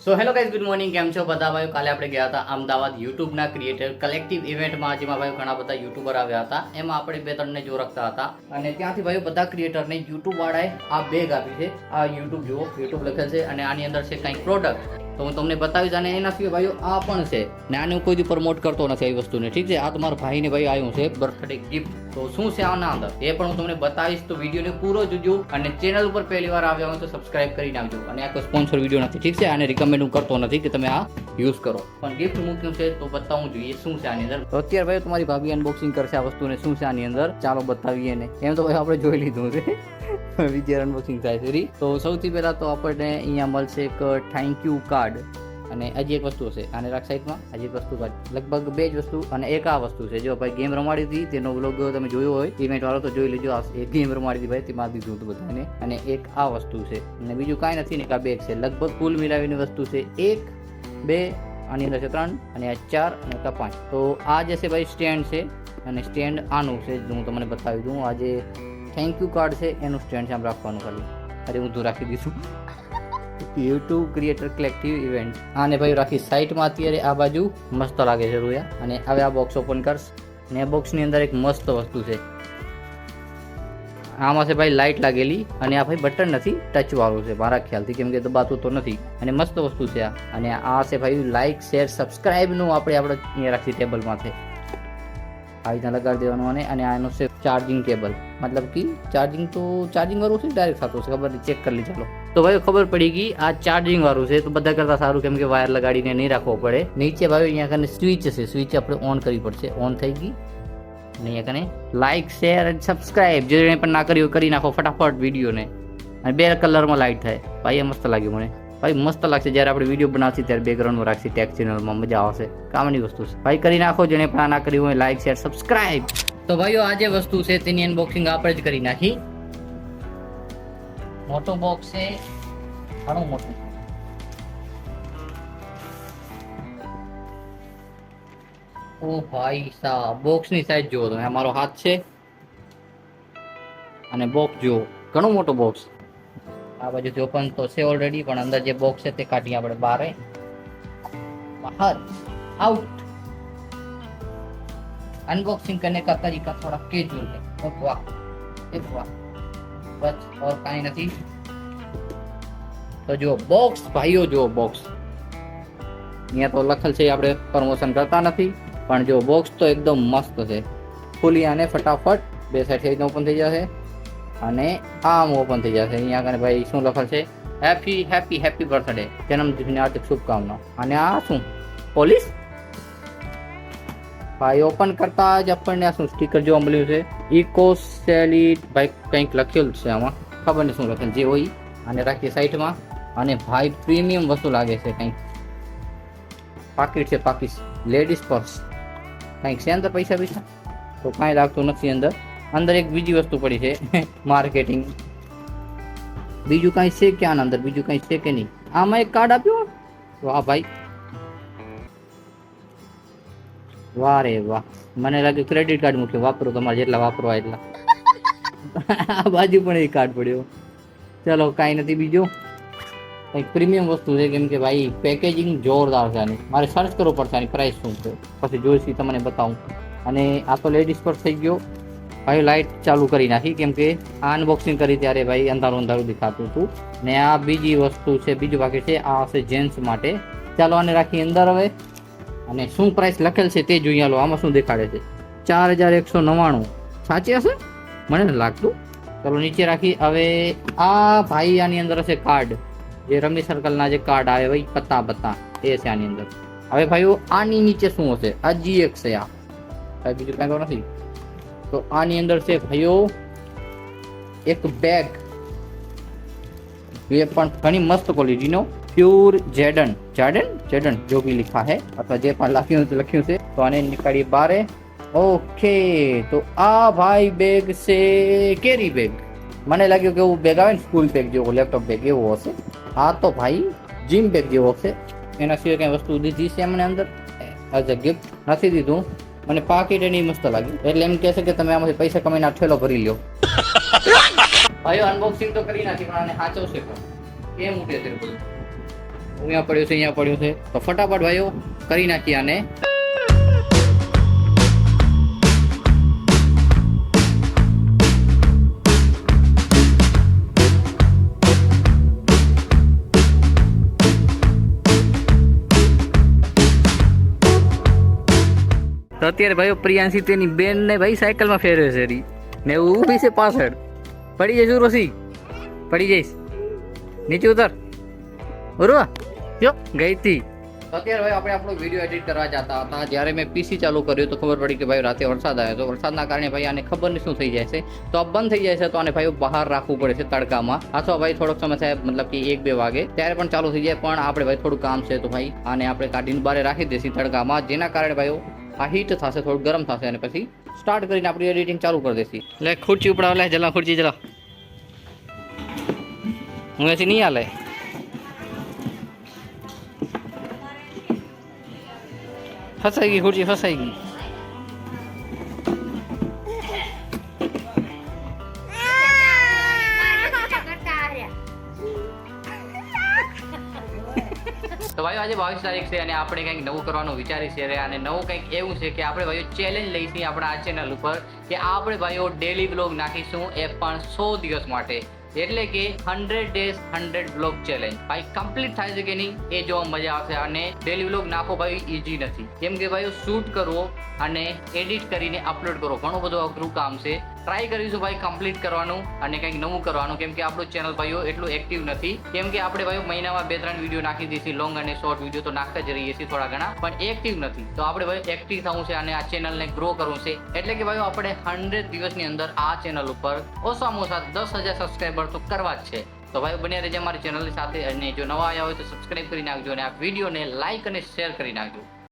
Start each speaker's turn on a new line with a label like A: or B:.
A: So hello guys, good morning. કેમ છો બધા ભાઈઓ? કાલે આપણે ગયા હતા અમદાવાદ યુટ્યુબના ક્રિએટર કલેક્ટિવ ઇવેન્ટમાં, જેમાં ભાઈઓ ઘણા બધા યુટ્યુબર આવ્યા હતા. એમાં આપણે બે ત્રણને જો રખતા હતા અને ત્યાંથી ભાઈઓ બધા ક્રિએટરને યુટ્યુબ વાળાએ આ બેગ આપી છે. આ યુટ્યુબ જુઓ, યુટ્યુબ લખેલ છે અને આની અંદર છે કંઈક પ્રોડક્ટ. તો હું તમને બતાવીશ. અને એના સિવાય ભાઈઓ આ પણ છે ને આને હું કોઈ દી પ્રમોટ કરતો નથી આ વસ્તુને, ઠીક છે. આ તમારા ભાઈને ભાઈ આવ્યું છે બર્થડે ગિફ્ટ. તો શું છે આના અંદર એ પણ હું તમને બતાવીશ. તો વિડીયોને પૂરો જોજો અને ચેનલ ઉપર પહેલી વાર આવ્યા હોય તો સબસ્ક્રાઇબ કરી નાખજો. અને આ કોઈ સ્પોન્સર વિડીયો નથી, ઠીક છે. આને રિકમેન્ડ હું કરતો નથી કે તમે આ યુઝ કરો, પણ ગિફ્ટ મૂક્યું છે તો બતાવવું જોઈએ શું છે આની અંદર. તો અત્યારે ભાઈ તમારી ભાભી અનબોક્સિંગ કરશે આ વસ્તુને, શું છે આની અંદર ચાલો બતાવીએ ને. એમ તો ભાઈ આપણે જોઈ લીધું છે, બીજી અનબોક્સિંગ થાય છે. તો સૌથી પહેલા તો આપણને અહીંયા મળશે એક થેન્ક યુ કાર્ડ અને હજી એક વસ્તુ છે આને રાખ સાઈડમાં. હજી એક વસ્તુ લગભગ બે જ વસ્તુ અને એક આ વસ્તુ છે. જો ભાઈ ગેમ રમાડી હતી તેનો વ્લોગ તમે જોયો હોય ઇવેન્ટ વાળો તો જોઈ લેજો. એક ગેમ રમાડી હતી ભાઈ, તેમાં દીધું હતું બધાને. અને એક આ વસ્તુ છે અને બીજું કાંઈ નથી ને, એક આ બેગ છે. લગભગ કુલ મિલાવીની વસ્તુ છે 1 2, આની અંદર છે 3 અને આ 4 અને આ 5. તો આ જે છે ભાઈ સ્ટેન્ડ છે અને સ્ટેન્ડ આનું છે. હું તમને બતાવી દઉં. આ જે થેન્ક યુ કાર્ડ છે એનું સ્ટેન્ડ છે આમ રાખવાનું ખાલી. અરે હું તો રાખી દઈશું. YouTube creator collective event. આને ભાઈ રાખી સાઈડમાં. અત્યારે આ બાજુ મસ્ત લાગે છે રૂયા. અને હવે આ બોક્સ ઓપન કરશ અને આ બોક્સની અંદર એક મસ્ત વસ્તુ છે. આમાં છે ભાઈ લાઇટ લાગેલી અને આ ભાઈ બટન નથી, ટચ વાળું છે મારા ખ્યાલથી, કેમ કે દબાતું તો નથી. અને મસ્ત વસ્તુ છે આ. અને આ છે ભાઈ લાઇક શેર સબસ્ક્રાઇબનું આપણે અહીંયા રાખી ટેબલમાં છે. આ રીતના લગાડી દેવાનું. અને આનું છે ચાર્જિંગ કેબલ, મતલબ કે ચાર્જિંગ તો ચાર્જિંગ વાળું છે ડાયરેક્ટ થતું છે, ખબર નહીં, ચેક કરી લી ચાલો. તો ભાઈ ખબર પડી ગઈ આ ચાર્જિંગ વાળું છે. તો બધા કરતાં સારું, કેમ કે વાયર લગાડીને નહીં રાખવો પડે. નીચે ભાઈ અહીંયા કને સ્વિચ છે, સ્વિચ આપણે ઓન કરવી પડશે. ઓન થઈ ગઈ. અને અહીંયા કને લાઇક શેર અને સબસ્ક્રાઇબ જે પણ ના કર્યું કરી નાખો ફટાફટ વિડીયોને. અને બે કલરમાં લાઇટ થાય ભાઈ, એ મસ્ત લાગ્યું મને ભાઈ. મસ્ત લાગશે જ્યારે આપણે વિડીયો બનાવશું ત્યારે બેકગ્રાઉન્ડમાં રાખશે ટેક ચેનલમાં, મજા આવશે. કામની વસ્તુ છે ભાઈ, કરી નાખો. જેને પણ ના કર્યું હોય લાઇક શેર સબસ્ક્રાઇબ. તો ભાઈઓ આ જે વસ્તુ છે તેની અનબોક્સિંગ આપણે જ કરી નાખી. મોટો બોક્સ છે, ઘણું મોટું. ઓ ભાઈ સાહેબ, બોક્સની સાઈઝ જુઓ તમે. અમારો હાથ છે અને બોક્સ જુઓ, ઘણો મોટો બોક્સ. આ બાજુથી ઓપન તો છે ઓલરેડી, પણ અંદર જે બોક્સ છે તે કાઢી આપણે બહાર आउट. अनबॉक्सिंग करने का तरीका थोड़ा कैजुअल है. वाह वाह, बस और काई नहीं. तो जो બોક્સ ભાઈઓ, જો બોક્સ અહીંયા તો લખેલ છે, આપણે પ્રમોશન કરતા નથી, પણ જો બોક્સ તો એકદમ મસ્ત છે. ખોલી આને ફટાફટ, બે સાઈડ ઓપન થઈ જશે અને આમ ઓપન થઈ જશે. અહીંયા કને ભાઈ શું લખેલ છે? હેપી હેપી હેપી બર્થડે, જન્મદિવસની હાર્દિક શુભકામના. અને આ શું પોલીસ ભાઈ? ઓપન કરતા જ આપણને આ શું સ્ટીકર જોવા મળ્યું છે, ઇકો સેલિડ ભાઈ, કંઈક લખેલું છે આમાં, ખબર નહીં શું લખેલું, જે હોય. આને રાખીએ સાઈડમાં. અને ભાઈ પ્રીમિયમ વસ્તુ લાગે છે. કંઈક પાકીટ છે, પાકીટ લેડીઝ પર્સ કંઈક છે અંદર. પૈસા પૈસા તો કાંઈ લાગતું નથી અંદર. અંદર એક બીજી વસ્તુ પડી છે માર્કેટિંગ. બીજું કાંઈ છે કે આના અંદર બીજું કાંઈ છે કે નહીં? આમાં એક કાર્ડ આપ્યો. વાહ ભાઈ, વાહ રે વાહ. મને લાગ્યું ક્રેડિટ કાર્ડ મૂક્યો, વાપરો તમારે જેટલા વાપરવા એટલા. આ બાજુ પણ એક કાર્ડ પડ્યો. ચલો કાંઈ નથી. બીજું કંઈક પ્રીમિયમ વસ્તુ છે, કેમ કે ભાઈ પેકેજિંગ જોરદાર છે આની. મારે સર્ચ કરવો પડશે આની પ્રાઇસ શું છે, પછી જોઈશી તમને બતાવું. અને આ તો લેડીઝ પર થઈ ગયો ભાઈ. લાઇટ ચાલુ કરી નાખી, કેમ કે આ અનબોક્સિંગ કરી ત્યારે ભાઈ અંધારું અંધારું દેખાતું હતું. ને આ બીજી વસ્તુ છે, બીજું પાકીટ છે. આ હશે જેન્ટ્સ માટે. ચાલો આને રાખી અંદર હવે. અને શું પ્રાઇસ લખેલ છે તે જોઈએ. લો આમાં શું દેખાડે છે? 4199. સાચી હશે? મને નથી લાગતું. ચલો નીચે રાખી. હવે આ ભાઈ આની અંદર હશે કાર્ડ, જે રમી સર્કલના જે કાર્ડ આવે ભાઈ, પત્તા પત્તા એ છે આની અંદર. હવે ભાઈઓ આની નીચે શું હશે? હજી એક છે આ ભાઈ, બીજું કાંઈ નથી. તો આની અંદર છે ભાઈઓ એક બેગ, ये પણ ઘણી મસ્ત ક્વોલિટીનો પ્યોર જેડન जो भी लिखा है અથવા જે પણ લખ્યું છે. તો આને નીકાળી બારે. ઓકે, તો આ ભાઈ બેગ છે કેરી બેગ. મને લાગ્યું કે એવું બેગ આવે ને સ્કૂલ બેગ જેવો, લેપટોપ બેગ એવો હશે. આ તો ભાઈ જીમ બેગ જેવો હશે. એના સિવાય કઈ વસ્તુ દીધી છે એમને અંદર એઝ અ ગિફ્ટ નથી દીધું. મને પાકીટ એની મસ્ત લાગી, એટલે એમ કહે છે કે તમે આમાંથી પૈસા કમાઈને ઠેલો ભરી લ્યો. ભાઈઓ અનબોક્સિંગ તો કરી નાખી, પણ આને સાચવશે કેમ ઉઠે છે બધું? અહીંયા પડ્યું છે, અહીંયા પડ્યું છે. તો ફટાફટ ભાઈઓ કરી નાખીએ આને. તો અત્યારે ભાઈઓ પ્રિયાંશી તેની બેન ને ભાઈ સાયકલમાં ફેરવે છે રી ને એવું ઊભી છે પાછળ. પડી જઈશ રોસી, પડી જઈશ, નીચે ઉતર બરોબર. જો ગઈ હતી. અત્યારે ભાઈ આપણે આપણો વિડીયો એડિટ કરવા જતા હતા. જ્યારે મેં પીસી ચાલુ કર્યું તો ખબર પડી કે ભાઈ રાતે વરસાદ આવ્યો. તો વરસાદના કારણે ભાઈ આને ખબર નહીં શું થઈ જાય છે. તો આ બંધ થઈ જાય છે. તો આને ભાઈ બહાર રાખવું પડે છે તડકામાં. અથવા ભાઈ થોડોક સમય થાય, મતલબ કે 1-2 વાગે ત્યારે પણ ચાલુ થઈ જાય. પણ આપણે ભાઈ થોડું કામ છે તો ભાઈ આને આપણે કાઢીને બહાર રાખી દઈશું તડકામાં, જેના કારણે ભાઈઓ આ હીટ થશે, થોડું ગરમ થશે અને પછી સ્ટાર્ટ કરીને આપણી એડિટિંગ ચાલુ કરી દઈશું. લે ખુરચી ઉપડાવ, લે જલા ખુરચી જલા. હું એથી નહીં હાલે. ફસાઈ ગઈ ખુરચી, ફસાઈ ગઈ. તો ભાઈઓ આજે 22 તારીખ છે અને આપણે કંઈક નવું કરવાનું વિચારી છે. અને નવું કંઈક એવું છે કે આપણે ભાઈઓ ચેલેન્જ લઈશું આપણા આ ચેનલ ઉપર કે આપણે ભાઈઓ ડેલી બ્લોગ નાખીશું, એ પણ 100 દિવસ માટે. એટલે કે 100 days 100 બ્લોગ ચેલેન્જ. ભાઈ કમ્પ્લીટ થાય છે કે નહીં એ જોવા મજા આવશે. અને ડેલી બ્લોગ નાખો ભાઈ ઈઝી નથી, કેમ કે ભાઈ શૂટ કરવો અને એડિટ કરીને અપલોડ કરવો ઘણું બધું અઘરું કામ છે. ટ્રાય કરીશું ભાઈ કમ્પ્લીટ કરવાનું અને કંઈક નવું કરવાનું, કેમ કે આપણું ચેનલ ભાઈઓ એટલું એક્ટિવ નથી. કેમ કે આપણે ભાઈઓ મહિનામાં 2-3 વિડીયો નાખી દઈશું, લોંગ અને શોર્ટ વિડીયો તો નાખતા જ રહીએ છીએ થોડા ઘણા, પણ એક્ટિવ નથી. તો આપણે ભાઈ એક્ટિવ થવું છે અને આ ચેનલને ગ્રો કરવું છે. એટલે કે ભાઈઓ આપણે 100 દિવસની અંદર આ ચેનલ ઉપર ઓછામાં ઓછા 10,000 સબસ્ક્રાઈબર તો કરવા જ છે. તો ભાઈ બન્યા રહેજો અમારી ચેનલની સાથે. અને જો નવા આવ્યા હોય તો સબસ્ક્રાઈબ કરી નાખજો અને આ વિડીયોને લાઈક અને શેર કરી નાખજો.